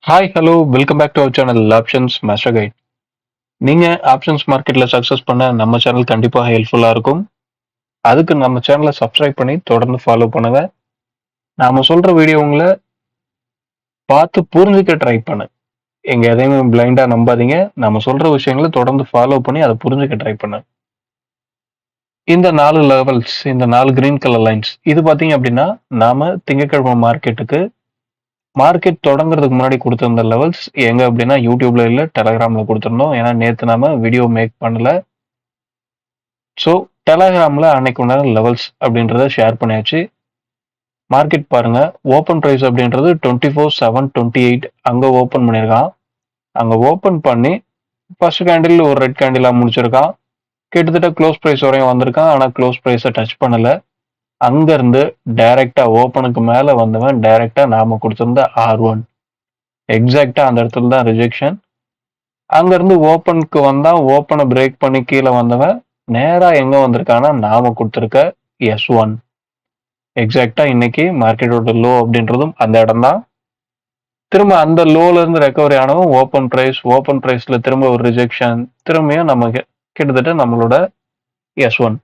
Hi, hello, welcome back to our channel options master guide. நீங்க options மார்க்கெட்ல success பண்ண நம்ம சேனல் கண்டிப்பா ஹெல்ப்ஃபுல்லா இருக்கும். அதுக்கு நம்ம சேனலை சப்ஸ்கிரைப் பண்ணி தொடர்ந்து ஃபாலோ பண்ணுங்க. நாம சொல்ற வீடியோங்களை பார்த்து புரிஞ்சுக்க ட்ரை பண்ணு. எங்க எதையுமே பிளைண்டா நம்பாதீங்க. நம்ம சொல்ற விஷயங்களை தொடர்ந்து ஃபாலோ பண்ணி அதை புரிஞ்சுக்க ட்ரை பண்ணு. இந்த 4 லெவல்ஸ், இந்த 4 கிரீன் கலர் லைன்ஸ், இது பாத்தீங்க அப்படின்னா நாம திங்கட்கிழமை மார்க்கெட் தொடங்குறதுக்கு முன்னாடி கொடுத்திருந்த லெவல்ஸ் எங்க அப்படின்னா யூடியூப்ல இல்ல, டெலகிராம்ல கொடுத்திருந்தோம். ஏன்னா நேத்து நாம வீடியோ மேக் பண்ணல. ஸோ டெலகிராம்ல அன்னைக்கு உண்டான லெவல்ஸ் அப்படின்றத ஷேர் பண்ணியாச்சு. மார்க்கெட் பாருங்க, ஓப்பன் ப்ரைஸ் அப்படின்றது 24,728 அங்க ஓப்பன் பண்ணியிருக்கான். அங்க ஓப்பன் பண்ணி ஃபர்ஸ்ட் கேண்டில் ஒரு ரெட் கேண்டிலா முடிச்சிருக்கான். கிட்டத்தட்ட க்ளோஸ் ப்ரைஸ் வரையும் வந்திருக்கான். ஆனா க்ளோஸ் ப்ரைஸை டச் பண்ணல. அங்க இருந்து டைரக்டா ஓப்பனுக்கு மேல வந்தவன் டைரக்டா நாம கொடுத்திருந்த R1 எக்ஸாக்டா அந்த இடத்துல தான் ரிஜெக்ஷன். அங்க இருந்து ஓப்பனுக்கு வந்தா, ஓப்பனை பிரேக் பண்ணி கீழே வந்தவன் நேரா எங்க வந்திருக்கானா நாம கொடுத்திருக்க S1 எக்ஸாக்டா இன்னைக்கு மார்க்கெட்டோட லோ அப்படின்றதும் அந்த இடம் தான். திரும்ப அந்த லோல இருந்து ரெக்கவரி ஆனவும் ஓப்பன் பிரைஸ்ல திரும்ப ஒரு ரிஜெக்ஷன், திரும்பியும் நமக்கு கிட்டத்தட்ட நம்மளோட S1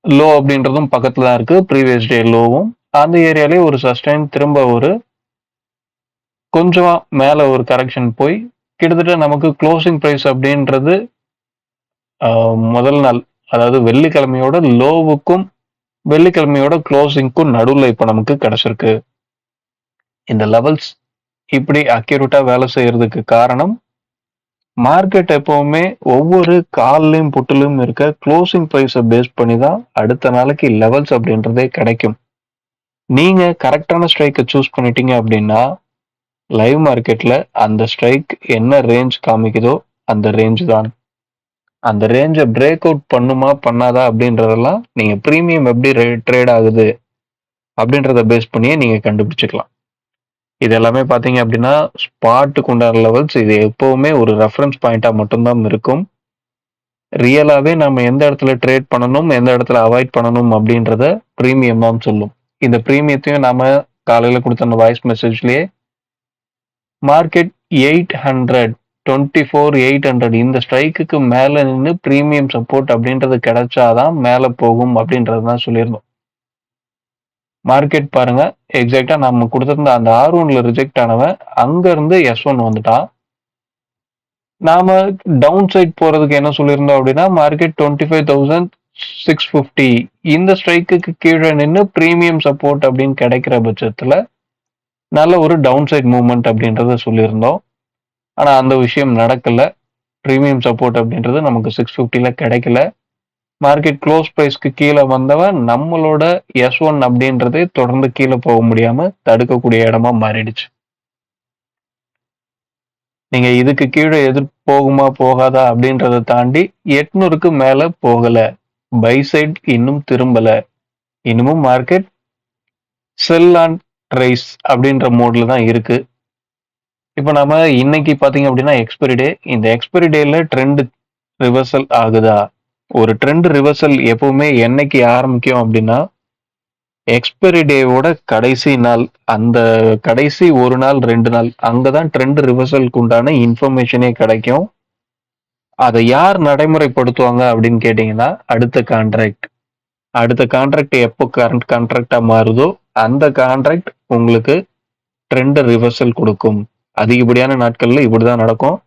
லோ அப்படின்றதும் பக்கத்துல தான் இருக்கு. ப்ரீவியஸ் டே லோவும் அந்த ஏரியாலே ஒரு சஸ்டைன், திரும்ப ஒரு கொஞ்சமா மேல ஒரு கரெக்ஷன் போய் கிட்டத்தட்ட நமக்கு க்ளோசிங் பிரைஸ் அப்படின்றது முதல் நாள், அதாவது வெள்ளிக்கிழமையோட லோவுக்கும் வெள்ளிக்கிழமையோட க்ளோசிங்க்கும் நடுவில் இப்ப நமக்கு கிடைச்சிருக்கு. இந்த லெவல்ஸ் இப்படி அக்யூரேட்டா வேலை செய்யறதுக்கு காரணம், மார்க்கெட் எப்பவுமே ஒவ்வொரு கால்லையும் புட்டிலும் இருக்க க்ளோசிங் பிரைஸை பேஸ் பண்ணி தான் அடுத்த நாளைக்கு லெவல்ஸ் அப்படின்றதே கிடைக்கும். நீங்க கரெக்டான ஸ்ட்ரைக்கை சூஸ் பண்ணிட்டீங்க அப்படின்னா லைவ் மார்க்கெட்ல அந்த ஸ்ட்ரைக் என்ன ரேஞ்ச் காமிக்குதோ அந்த ரேஞ்ச் தான். அந்த ரேஞ்சை பிரேக் அவுட் பண்ணுமா பண்ணாதா அப்படின்றதெல்லாம் நீங்க ப்ரீமியம் எப்படி ட்ரேட் ஆகுது அப்படின்றத பேஸ் பண்ணியே நீங்க கண்டுபிடிச்சுக்கலாம். இது எல்லாமே பாத்தீங்க அப்படின்னா ஸ்பாட்டுக்கு உண்டான லெவல்ஸ். இது எப்பவுமே ஒரு ரெஃபரன்ஸ் பாயிண்டா மட்டும்தான் இருக்கும். ரியலாவே நம்ம எந்த இடத்துல ட்ரேட் பண்ணணும், எந்த இடத்துல அவாய்ட் பண்ணணும் அப்படின்றத ப்ரீமியம் தான் சொல்லும். இந்த ப்ரீமியத்தையும் நாம காலையில கொடுத்த அந்த வாய்ஸ் மெசேஜ்லயே மார்க்கெட் 800 24,800 இந்த ஸ்ட்ரைக்குக்கு மேல நின்று பிரீமியம் சப்போர்ட் அப்படின்றது கிடைச்சாதான் மேல போகும் அப்படின்றது தான் சொல்லியிருந்தோம். மார்க்கெட் பாருங்க, எக்ஸாக்டா நம்ம கொடுத்திருந்த அந்த R1ல ரிஜெக்ட் ஆனவன் அங்க இருந்து S1 வந்துட்டான். நாம டவுன் சைட் போறதுக்கு என்ன சொல்லியிருந்தோம் அப்படின்னா மார்க்கெட் 25,650 இந்த ஸ்ட்ரைக்குக்கு கீழே நின்று பிரீமியம் சப்போர்ட் அப்படின்னு கிடைக்கிற பட்சத்துல நல்ல ஒரு டவுன் சைட் மூவ்மெண்ட் அப்படின்றத சொல்லியிருந்தோம். ஆனா அந்த விஷயம் நடக்கல. பிரீமியம் சப்போர்ட் அப்படின்றது நமக்கு 650ல கிடைக்கல. மார்க்கெட் க்ளோஸ் பிரைஸ்க்கு கீழே வந்தவன் நம்மளோட S1 அப்படின்றதே தொடர்ந்து கீழே போக முடியாம தடுக்கக்கூடிய இடமா மாறிடுச்சு. நீங்க இதுக்கு கீழே போகுமா போகாதா அப்படின்றத தாண்டி 800க்கு மேல போகல. பை சைட் இன்னும் திரும்பல. இன்னமும் மார்க்கெட் செல் அண்ட் ரைஸ் அப்படின்ற மோட்ல தான் இருக்கு. இப்போ நாம இன்னைக்கு பாத்தீங்க அப்படின்னா எக்ஸ்பைரி டே. இந்த எக்ஸ்பைரி டேல ட்ரெண்ட் ரிவர்சல் ஆகுதா? ஒரு ட்ரெண்ட் ரிவர்சல் எப்பவுமே என்னைக்கு ஆரம்பிக்கும் அப்படின்னா எக்ஸ்பைரி டேவோட கடைசி நாள், அந்த கடைசி ஒரு நாள் 2 நாள் அங்கதான் ட்ரெண்ட் ரிவர்சலுக்கு உண்டான இன்ஃபர்மேஷனே கிடைக்கும். அதை யார் நடைமுறைப்படுத்துவாங்க அப்படின்னு கேட்டீங்கன்னா அடுத்த கான்ட்ராக்ட் எப்போ கரண்ட் கான்ட்ராக்டா மாறுதோ அந்த கான்ட்ராக்ட் உங்களுக்கு ட்ரெண்ட் ரிவர்சல் கொடுக்கும். அதிகப்படியான நாட்கள்ல இப்படிதான் நடக்கும்.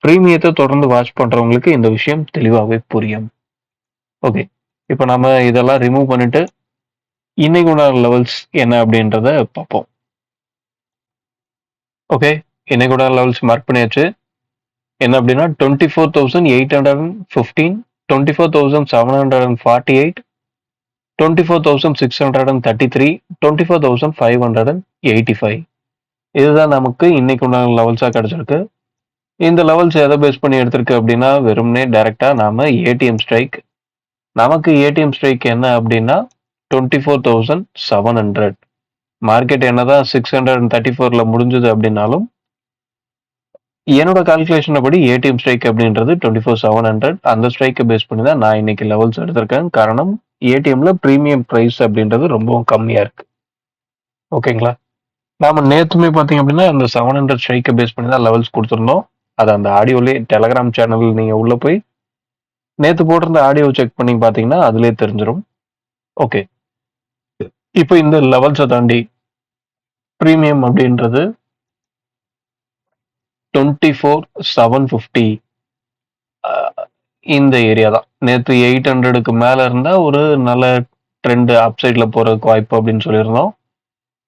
பிரீமியத்தை தொடர்ந்து வாட்ச் பண்றவங்களுக்கு இந்த விஷயம் தெளிவாகவே புரியும். ஓகே, இப்போ நம்ம இதெல்லாம் ரிமூவ் பண்ணிட்டு இன்னைக்கு உண்டான லெவல்ஸ் என்ன அப்படின்றத பார்ப்போம். ஓகே, இன்னைக்கு உண்டான லெவல்ஸ் மார்க் பண்ணியாச்சு. என்ன அப்படின்னா 24,815, 24,748, 24,633, 24,585. இதுதான் நமக்கு இன்னைக்கு உண்டான லெவல்ஸா கிடைச்சிருக்கு. இந்த லெவல்ஸ் எதை பேஸ் பண்ணி எடுத்திருக்கு அப்படின்னா வெறும்னே டைரக்டா நாம ஏடிஎம் ஸ்ட்ரைக். நமக்கு ஏடிஎம் ஸ்ட்ரைக் என்ன அப்படின்னா 24,700. மார்க்கெட் என்னதான் 634ல முடிஞ்சது அப்படின்னாலும் என்னோட கால்குலேஷன் படி ஏடிஎம் ஸ்ட்ரைக் அப்படின்றது 24,700. அந்த ஸ்ட்ரைக்கை பேஸ் பண்ணி தான் நான் இன்னைக்கு லெவல்ஸ் எடுத்திருக்கேன். காரணம் ஏடிஎம்ல பிரீமியம் பிரைஸ் அப்படின்றது ரொம்பவும் கம்மியா இருக்கு. ஓகேங்களா? நாம நேத்துமே பார்த்தீங்க அப்படின்னா, அந்த 700 ஸ்ட்ரைக்க பேஸ் பண்ணி தான் லெவல்ஸ் குடுத்திருந்தோம். அது அந்த ஆடியோலயே டெலகிராம் சேனல் நீங்க உள்ள போய் நேத்து போட்டிருந்த ஆடியோ செக் பண்ணி பார்த்தீங்கன்னா, அதிலயே தெரிஞ்சிரும். ஓகே. இப்ப இந்த லெவல்ஸ தாண்டி பிரீமியம் அப்படின்றது 24,750 அ இந்த ஏரியா தான். நேத்து 800க்கு மேல இருந்தா ஒரு நல்ல ட்ரெண்ட் அப் சைட்ல போறதுக்கு வாய்ப்பு அப்படின்னு சொல்லியிருந்தோம்.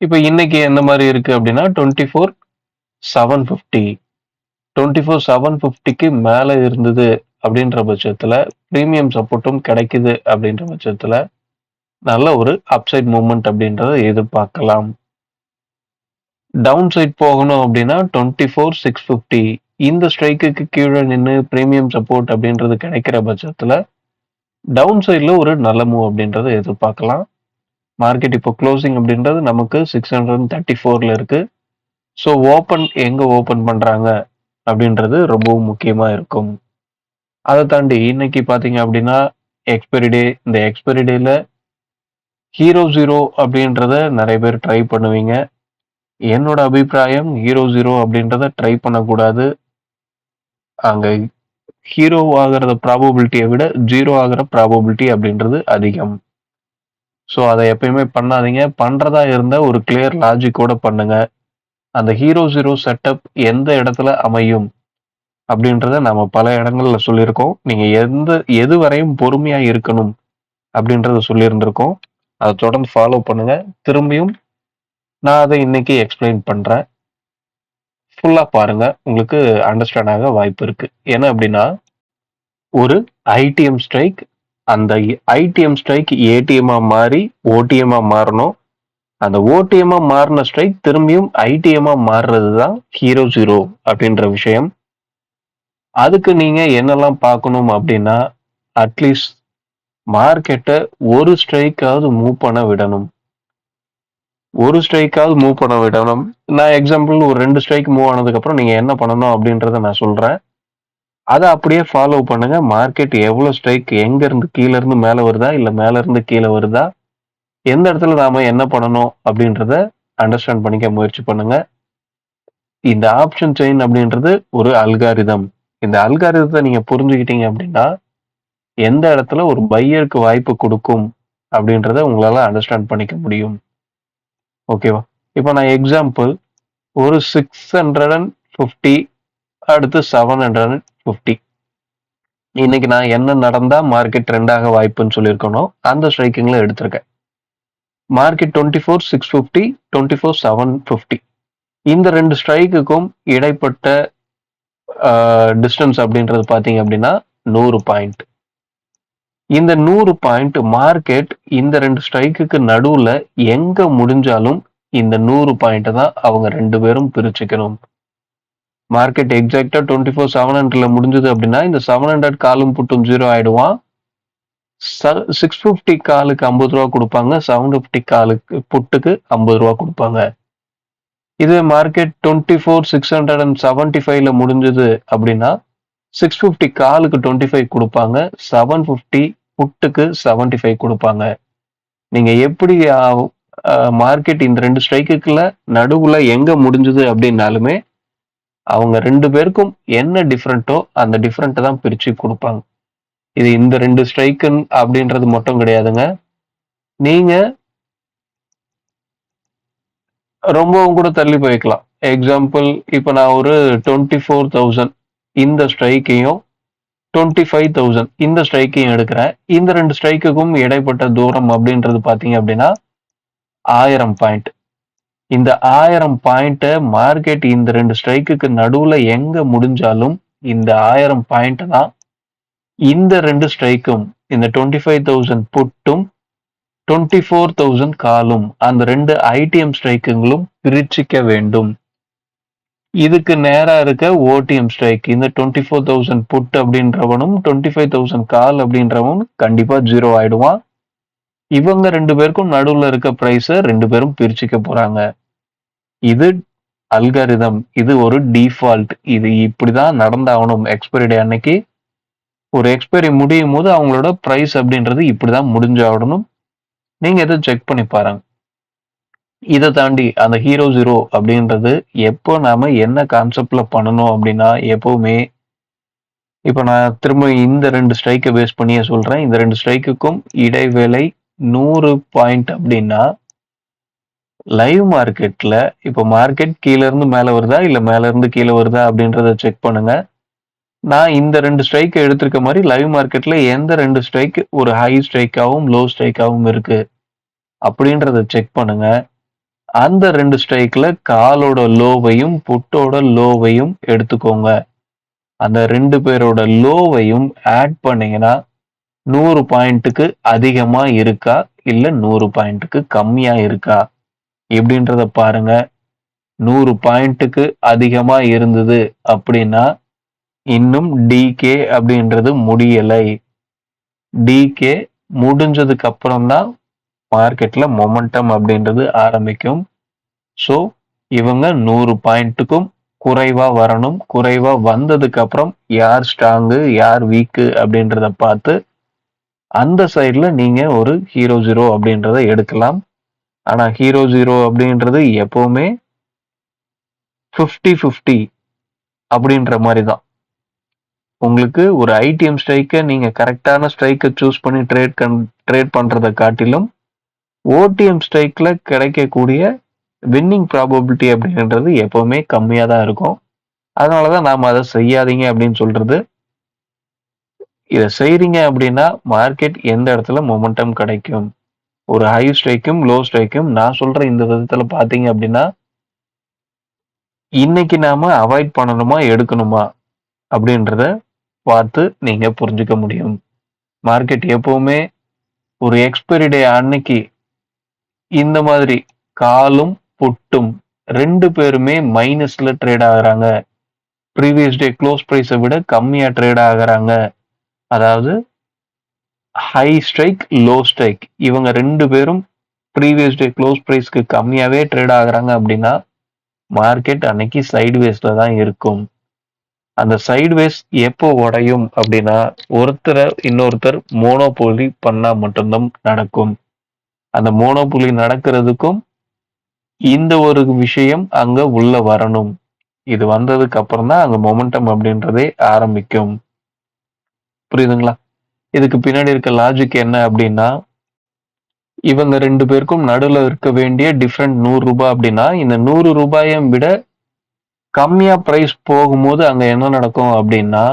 இப்ப இன்னைக்கு எந்த மாரி இருக்கு அப்படின்னா 24,750 24,750க்கு மேல இருந்தது அப்படின்ற பட்சத்துல, பிரீமியம் சப்போர்ட்டும் கிடைக்குது அப்படின்ற பட்சத்துல, நல்ல ஒரு அப்சைட் மூவ்மெண்ட் அப்படின்றத எதிர்பார்க்கலாம். டவுன் சைட் போகணும் அப்படின்னா 24,650 இந்த ஸ்ட்ரைக்குக்கு கீழ நின்னு பிரீமியம் சப்போர்ட் அப்படின்றது கிடைக்கிற பட்சத்துல, டவுன் சைட்ல ஒரு நல்ல மூவ் அப்படின்றத எதிர்பார்க்கலாம். மார்க்கெட் இப்போ குளோசிங் அப்படின்றது நமக்கு 634ல இருக்கு. ஸோ ஓப்பன் எங்க ஓப்பன் பண்றாங்க அப்படின்றது ரொம்பவும் முக்கியமா இருக்கும். அத தாண்டி இன்னைக்கு பார்த்தீங்க அப்படின்னா, எக்ஸ்பைரி டே. இந்த எக்ஸ்பைரி டேல ஹீரோ 0 அப்படின்றத நெறைய பேர் ட்ரை பண்ணுவீங்க. என்னோட அபிப்பிராயம் ஹீரோ 0 அப்படின்றத ட்ரை பண்ணக்கூடாது. அங்க ஹீரோ ஆகுறத ப்ராபபிலிட்டிய விட 0 ஆகுற ப்ராபபிலிட்டி அப்படின்றது அதிகம். ஸோ அத எப்பயுமே பண்ணாதீங்க. பண்றதா இருந்தா ஒரு கிளியர் லாஜிக்கோட பண்ணுங்க. அந்த ஹீரோ 0 செட்டப் எந்த இடத்துல அமையும் அப்படின்றத நாம பல இடங்கள்ல சொல்லியிருக்கோம். நீங்க எது வரையும் பொறுமையா இருக்கணும் அப்படின்றத சொல்லியிருந்திருக்கோம். அத தொடர்ந்து ஃபாலோ பண்ணுங்க. திரும்பியும் நான் அத இன்னைக்கு எக்ஸ்பிளைன் பண்றேன். ஃபுல்லா பாருங்க. உங்களுக்கு அண்டர்ஸ்டாண்ட் ஆக வாய்ப்பு இருக்கு. என்ன அப்படின்னா, ஒரு ஐடிஎம் ஸ்ட்ரைக் அந்த ஐடிஎம் ஸ்ட்ரைக் ஏடிஎம்மா மாறி ஓடிஎம்மா மாறணும். அந்த ஓடிஎம்மா மாறின ஸ்ட்ரைக் திரும்பியும் ஐடிஎம்மா மாறுறது தான் ஹீரோ 0 அப்படின்ற விஷயம். அதுக்கு நீங்க என்னெல்லாம் பார்க்கணும் அப்படின்னா, அட்லீஸ்ட் மார்க்கெட்ட ஒரு ஸ்ட்ரைக்காவது மூவ் பண்ண விடணும். ஒரு ஸ்ட்ரைக்காவது மூவ் பண்ண விடணும். நான் எக்ஸாம்பிள் ஒரு 2 ஸ்ட்ரைக் மூவ் ஆனதுக்கப்புறம் நீங்க என்ன பண்ணணும் அப்படின்றத நான் சொல்றேன். அத அப்படியே ஃபாலோ பண்ணுங்க. மார்க்கெட் எவ்வளோ ஸ்ட்ரைக் எங்க இருந்து கீழ இருந்து மேல வருதா? இல்ல மேல இருந்து கீழ வருதா? எந்த இடத்துல நாம என்ன பண்ணணும் அப்படின்றத அண்டர்ஸ்டாண்ட் பண்ணிக்க முயற்சி பண்ணுங்க. இந்த ஆப்ஷன் செயின் அப்படின்றது ஒரு அல்காரிதம். இந்த அல்காரிதத்த நீங்க புரிஞ்சுக்கிட்டீங்க அப்படின்னா, எந்த இடத்துல ஒரு பையருக்கு வாய்ப்பு குடுக்கும் அப்படின்றத உங்களால அண்டர்ஸ்டாண்ட் பண்ணிக்க முடியும். ஓகேவா? இப்ப நான் எக்ஸாம்பிள் ஒரு 650 அடுத்து 750 இன்னைக்கு நான் என்ன நடந்தா மார்க்கெட் ட்ரெண்டாக வாய்ப்புன்னு சொல்லியிருக்கனோ, அந்த ஸ்ட்ரைக்கிங்ல எடுத்திருக்கேன். மார்க்கெட் 24,650, 24,750 இந்த 2 ஸ்ட்ரைக்குக்கும் இடைப்பட்ட டிஸ்டன்ஸ் அப்படின்றது பார்த்தீங்க அப்படின்னா 100 பாயிண்ட். இந்த 100 பாயிண்ட் மார்க்கெட் இந்த 2 ஸ்ட்ரைக்குக்கு நடுவுல எங்க முடிஞ்சாலும் இந்த 100 பாயிண்ட்ட தான் அவங்க 2 பேரும் பிரிச்சுக்கணும். மார்க்கெட் எக்ஸாக்ட்டா 24,700ல முடிஞ்சது அப்படின்னா, இந்த 700 காலும் புட்டும் 0 ஆயிடுவான். 650 காலுக்கு ரூ. 50 குடுப்பாங்க. 750 காலுக்கு புட்டுக்கு ரூ. 50 குடுப்பாங்க. இதுவே மார்க்கெட் 24,675ல முடிஞ்சது அப்படின்னா, 650 காலுக்கு 25 குடுப்பாங்க. 750 புட்டுக்கு 75 குடுப்பாங்க. நீங்க எப்படி மார்க்கெட் இந்த 2 ஸ்ட்ரைக்குக்குள்ள நடுவுல எங்க முடிஞ்சது அப்படின்னாலுமே, அவங்க 2 பேருக்கும் என்ன டிஃபரண்ட்டோ அந்த டிஃபரண்ட்ட தான் பிரிச்சு குடுப்பாங்க. இது இந்த 2 ஸ்ட்ரைக்குன்னு அப்படின்றது மட்டும் கிடையாதுங்க. நீங்க ரொம்பவும் கூட தள்ளி போய்க்கலாம். எக்ஸாம்பிள் இப்ப நான் ஒரு 24,000 இந்த ஸ்ட்ரைக்கையும் 25,000 இந்த ஸ்ட்ரைக்கையும் எடுக்கிறேன். இந்த 2 ஸ்ட்ரைக்குக்கும் இடைப்பட்ட தூரம் அப்படின்றது பார்த்தீங்க அப்படின்னா 1000 பாயிண்ட். இந்த 1000 பாயிண்ட்ட மார்க்கெட் இந்த 2 ஸ்ட்ரைக்குக்கு நடுவுல எங்க முடிஞ்சாலும் இந்த 1000 பாயிண்ட் தான் இந்த 2 ஸ்ட்ரைக்கும் இந்த 25,000 புட்டும் 24,000 காலும் அந்த 2 ஐடிஎம் ஸ்ட்ரைக்குங்களும் பிரிச்சுக்க வேண்டும். இதுக்கு நேரா இருக்க ஓடிஎம் ஸ்ட்ரைக் இந்த 24,000 புட் அப்படின்றவனும் 25,000 கால் அப்படின்றவனும் கண்டிப்பா 0 ஆயிடுவான். இவங்க 2 பேருக்கும் நடுவுல இருக்க பிரைஸ 2 பேரும் பிரிச்சுக்க போறாங்க. இது அல்காரிதம். இது ஒரு டிஃபால்ட். இது இப்படிதான் நடந்தாகணும். எக்ஸ்பைரி டே அன்னைக்கு ஒரு எக்ஸ்பைரி முடியும் போது அவங்களோட பிரைஸ் அப்படின்றது இப்படிதான் முடிஞ்சாகணும். நீங்க இதை செக் பண்ணி பாருங்க. இத தாண்டி அந்த ஹீரோ ஜீரோ அப்படின்றது எப்போ நாம என்ன கான்செப்ட்ல பண்ணணும் அப்படின்னா, எப்பவுமே இப்ப நான் திரும்ப இந்த 2 ஸ்ட்ரைக்க பேஸ் பண்ணியே சொல்றேன். இந்த 2 ஸ்ட்ரைக்குக்கும் இடைவேளை 100 பாயிண்ட் அப்படின்னா, லைவ் மார்க்கெட்ல இப்ப மார்க்கெட் கீழ இருந்து மேல வருதா, இல்ல மேல இருந்து கீழ வருதா அப்படின்றத செக் பண்ணுங்க. நான் இந்த 2 ஸ்ட்ரைக் எடுத்திருக்க மாரி லைவ் மார்க்கெட்ல எந்த 2 ஸ்ட்ரைக் ஒரு ஹை ஸ்ட்ரைக்காவும், லோ ஸ்ட்ரைக்காவும் இருக்கு அப்படின்றத செக் பண்ணுங்க. அந்த 2 ஸ்ட்ரைக்ல காலோட லோவையும், புட்டோட லோவையும் எடுத்துக்கோங்க. அந்த 2 பேரோட லோவையும் ஆட் பண்ணீங்கன்னா, 100 பாயிண்ட்டுக்கு அதிகமா இருக்கா? இல்ல 100 பாயிண்ட்டுக்கு கம்மியா இருக்கா? எப்படின்றத பாருங்க. 100 பாயிண்ட்டுக்கு அதிகமா இருந்தது அப்படின்னா, இன்னும் டிகே அப்படின்றது முடியலை. டிகே முடிஞ்சதுக்கு அப்புறம் தான் மார்க்கெட்ல மொமெண்டம் அப்படின்றது ஆரம்பிக்கும். ஸோ, இவங்க 100 பாயிண்ட்டுக்கும் குறைவா வரணும். குறைவா வந்ததுக்கு அப்புறம் யார் ஸ்ட்ராங்கு, யார் வீக்கு அப்படின்றத பார்த்து, அந்த சைடுல நீங்க ஒரு ஹீரோ ஜீரோ அப்படின்றத எடுக்கலாம். ஆனா ஹீரோ ஜீரோ அப்படின்றது எப்பவுமே 50-50 அப்படின்ற மாரி தான். உங்களுக்கு ஒரு ஐடிஎம் ஸ்ட்ரைக்க நீங்க கரெக்ட்டான ஸ்ட்ரைக்க சூஸ் பண்ணி ட்ரேட் பண்றத காட்டிலும், ஓடிஎம் ஸ்ட்ரைக்ல கிடைக்கக்கூடிய வின்னிங் ப்ராபபிலிட்டி அப்படின்றது எப்பவுமே கம்மியா தான் இருக்கும். அதனால தான் நாம அத செய்யாதீங்க அப்படின்னு சொல்றது. இத செய்றீங்க அப்படின்னா, மார்க்கெட் எந்த இடத்துல மொமெண்டம் கிடைக்கும். ஒரு ஹை ஸ்ட்ரைக்கும், லோ ஸ்ட்ரைக்கும் நான் சொல்ற இந்த விதத்துல பார்த்தீங்க அப்படின்னா, இன்னைக்கு நாம அவாய்ட் பண்ணணுமா, எடுக்கணுமா அப்படின்றத பார்த்து நீங்க புரிஞ்சுக்க முடியும். மார்க்கெட் எப்பவுமே ஒரு எக்ஸ்பைரி டே அன்னைக்கு இந்த மாதிரி காலும், புட்டும் 2 பேருமே மைனஸ்ல ட்ரேட் ஆகுறாங்க. ப்ரீவியஸ் டே க்ளோஸ் பிரைஸ விட கம்மியா ட்ரேட் ஆகுறாங்க. அதாவது ஹை ஸ்ட்ரைக், லோ ஸ்ட்ரைக் இவங்க 2 பேரும் ப்ரீவியஸ் டே க்ளோஸ் பிரைஸ்க்கு கம்மியாவே ட்ரேட் ஆகுறாங்க அப்படின்னா, மார்க்கெட் அன்னைக்கு சைட்வேஸ்ல தான் இருக்கும். அந்த சைட்வேஸ் எப்போ உடையும் அப்படின்னா, இன்னொருத்தர் மோனோபோலி பண்ணா மட்டும்தான் நடக்கும். அந்த மோனோபோலி நடக்கிறதுக்கும் இந்த ஒரு விஷயம் அங்க உள்ள வரணும். இது வந்ததுக்கு அப்புறம் தான் அங்க மொமெண்டம் அப்படின்றதே ஆரம்பிக்கும். புரியுதுங்களா? இதுக்கு பின்னாடி இருக்க லாஜிக் என்ன அப்படின்னா, இவங்க 2 பேருக்கும் நடுவுல இருக்க வேண்டிய டிஃபரண்ட் ரூ. 100 அப்படின்னா, இந்த ரூ. 100 விட கம்மியா பிரைஸ் போகும்போது அங்க என்ன நடக்கும் அப்படின்னா,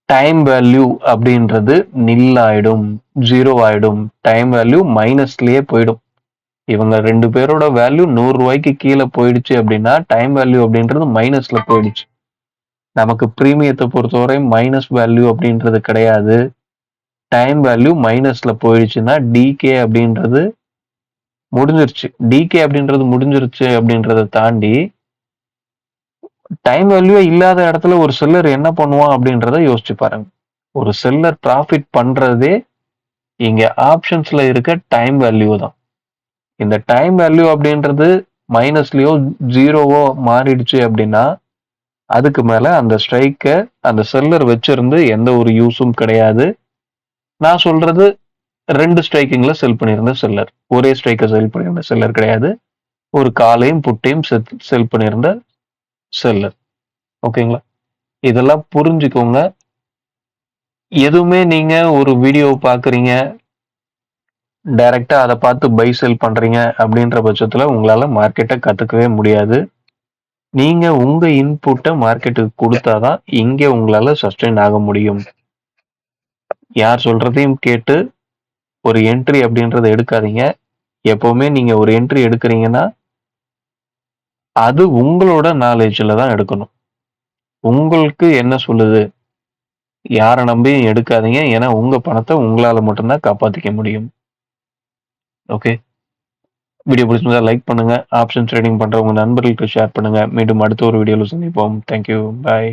டைம் வேல்யூ அப்படின்றது நில் ஆயிடும். 0 ஆயிடும். டைம் வேல்யூ மைனஸ்லயே போயிடும். இவங்க 2 பேரோட வேல்யூ ரூ. 100க்கு கீழ போயிடுச்சு அப்படின்னா, டைம் வேல்யூ அப்படின்றது மைனஸ்ல போயிடுச்சு. நமக்கு பிரீமியத்த பொறுத்தவரை மைனஸ் வேல்யூ அப்படின்றது கிடையாது. டைம் வேல்யூ மைனஸ்ல போயிடுச்சுன்னா, டிகே அப்படின்றது முடிஞ்சிருச்சு. டிகே அப்படின்றது முடிஞ்சிருச்சு அப்படின்றத தாண்டி, டைம் வேல்யூவே இல்லாத இடத்துல ஒரு செல்லர் என்ன பண்ணுவான் அப்படின்றத யோசிச்சு பாருங்க. ஒரு செல்லர் ப்ராஃபிட் பண்றதே இங்க ஆப்ஷன்ஸ்ல இருக்க டைம் வேல்யூ தான். இந்த டைம் வேல்யூ அப்படின்றது மைனஸ்லயோ, 0வோ மாறிடுச்சு அப்படின்னா, அதுக்கு மேல அந்த ஸ்ட்ரைக்க அந்த செல்லர் வச்சிருந்து எந்த ஒரு யூஸும் கிடையாது. நான் சொல்றது 2 ஸ்ட்ரைக்கிங்ல செல் பண்ணியிருந்த செல்லர். ஒரே ஸ்ட்ரைக்க செல் பண்ணியிருந்த செல்லர் கிடையாது. ஒரு காலையும், புட்டையும் செல் பண்ணியிருந்த செல்லர். ஓகேங்களா? இதெல்லாம் புரிஞ்சுக்கோங்க. எதுவுமே நீங்க ஒரு வீடியோ பார்க்குறீங்க, டைரக்ட்டா அத பார்த்து பை, செல் பண்றீங்க அப்படின்ற பட்சத்துல உங்களால மார்க்கெட்ட கத்துக்கவே முடியாது. நீங்க உங்க இன்புட்ட மார்க்கெட்டுக்கு குடுத்தா தான் இங்க உங்களால சஸ்டெயின் ஆக முடியும். யார் சொல்றதையும் கேட்டு ஒரு என்ட்ரி அப்படின்றத எடுக்காதீங்க. எப்பவுமே நீங்க ஒரு என்ட்ரி எடுக்குறீங்கன்னா, அது உங்களோட நாலேட்ஜ்ல தான் எடுக்கணும். உங்களுக்கு என்ன சொல்லுது? யார நம்பியும் எடுக்காதீங்க. ஏன்னா உங்க பணத்த உங்களால மட்டும் தான் காப்பாத்திக்க முடியும். ஓகே. வீடியோ பிடிச்சிருந்தா லைக் பண்ணுங்க. ஆப்ஷன் ட்ரேடிங் பண்ற உங்க நண்பர்களுக்கு ஷேர் பண்ணுங்க. மீண்டும் அடுத்த ஒரு வீடியோல சந்திப்போம். Thank you. பாய்.